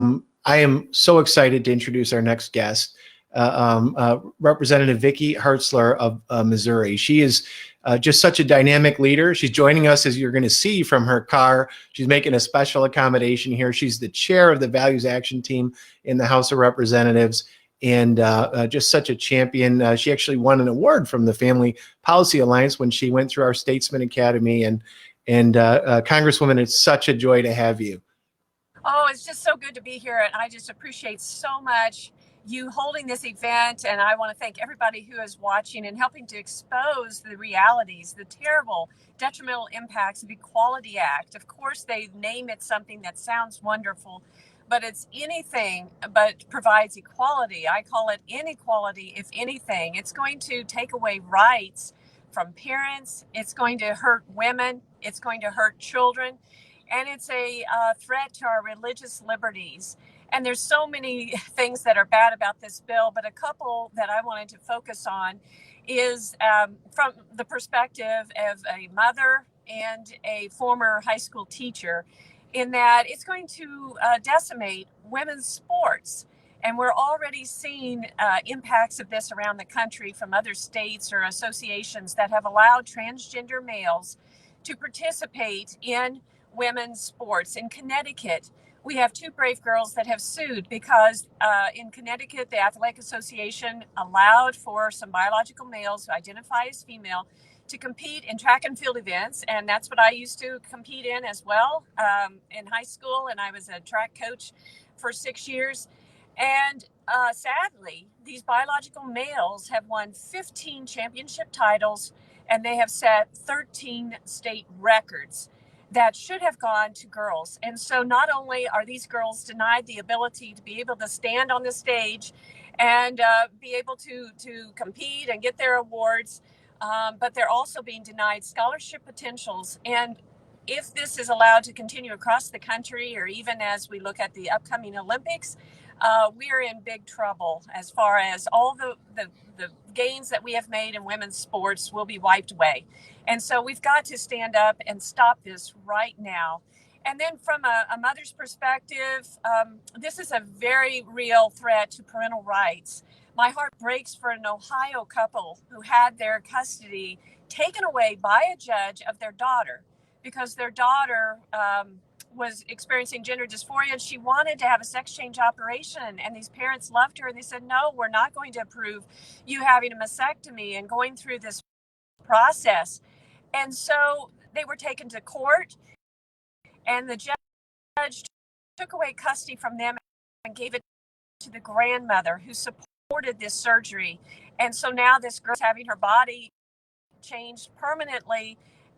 I am so excited to introduce our next guest, Representative Vicky Hartzler of Missouri. She is just such a dynamic leader. She's joining us, as you're going to see from her car. She's making a special accommodation here. She's the chair of the Values Action Team in the House of Representatives, and just such a champion. She actually won an award from the Family Policy Alliance when she went through our Statesman Academy. And Congresswoman, it's such a joy to have you. Oh, it's just so good to be here. And I just appreciate so much you holding this event. And I want to thank everybody who is watching and helping to expose the realities, the terrible detrimental impacts of Equality Act. Of course, they name it something that sounds wonderful, but it's anything but provides equality. I call it inequality, if anything. It's going to take away rights from parents. It's going to hurt women. It's going to hurt children. And it's a threat to our religious liberties. And there's so many things that are bad about this bill, but a couple that I wanted to focus on is from the perspective of a mother and a former high school teacher, in that it's going to decimate women's sports. And we're already seeing impacts of this around the country from other states or associations that have allowed transgender males to participate in women's sports. In Connecticut, we have two brave girls that have sued because in Connecticut, the Athletic Association allowed for some biological males who identify as female to compete in track and field events. And that's what I used to compete in as well in high school. And I was a track coach for 6 years. And sadly, these biological males have won 15 championship titles, and they have set 13 state records that should have gone to girls. And so not only are these girls denied the ability to be able to stand on the stage and be able to compete and get their awards, but they're also being denied scholarship potentials. And if this is allowed to continue across the country, or even as we look at the upcoming Olympics, we're in big trouble as far as all the gains that we have made in women's sports will be wiped away. And so we've got to stand up and stop this right now. And then from a mother's perspective, this is a very real threat to parental rights. My heart breaks for an Ohio couple who had their custody taken away by a judge of their daughter because their daughter was experiencing gender dysphoria, and she wanted to have a sex change operation. And these parents loved her, and they said, no, we're not going to approve you having a mastectomy and going through this process. And so they were taken to court, and the judge took away custody from them and gave it to the grandmother who supported this surgery. And so now this girl's having her body changed permanently,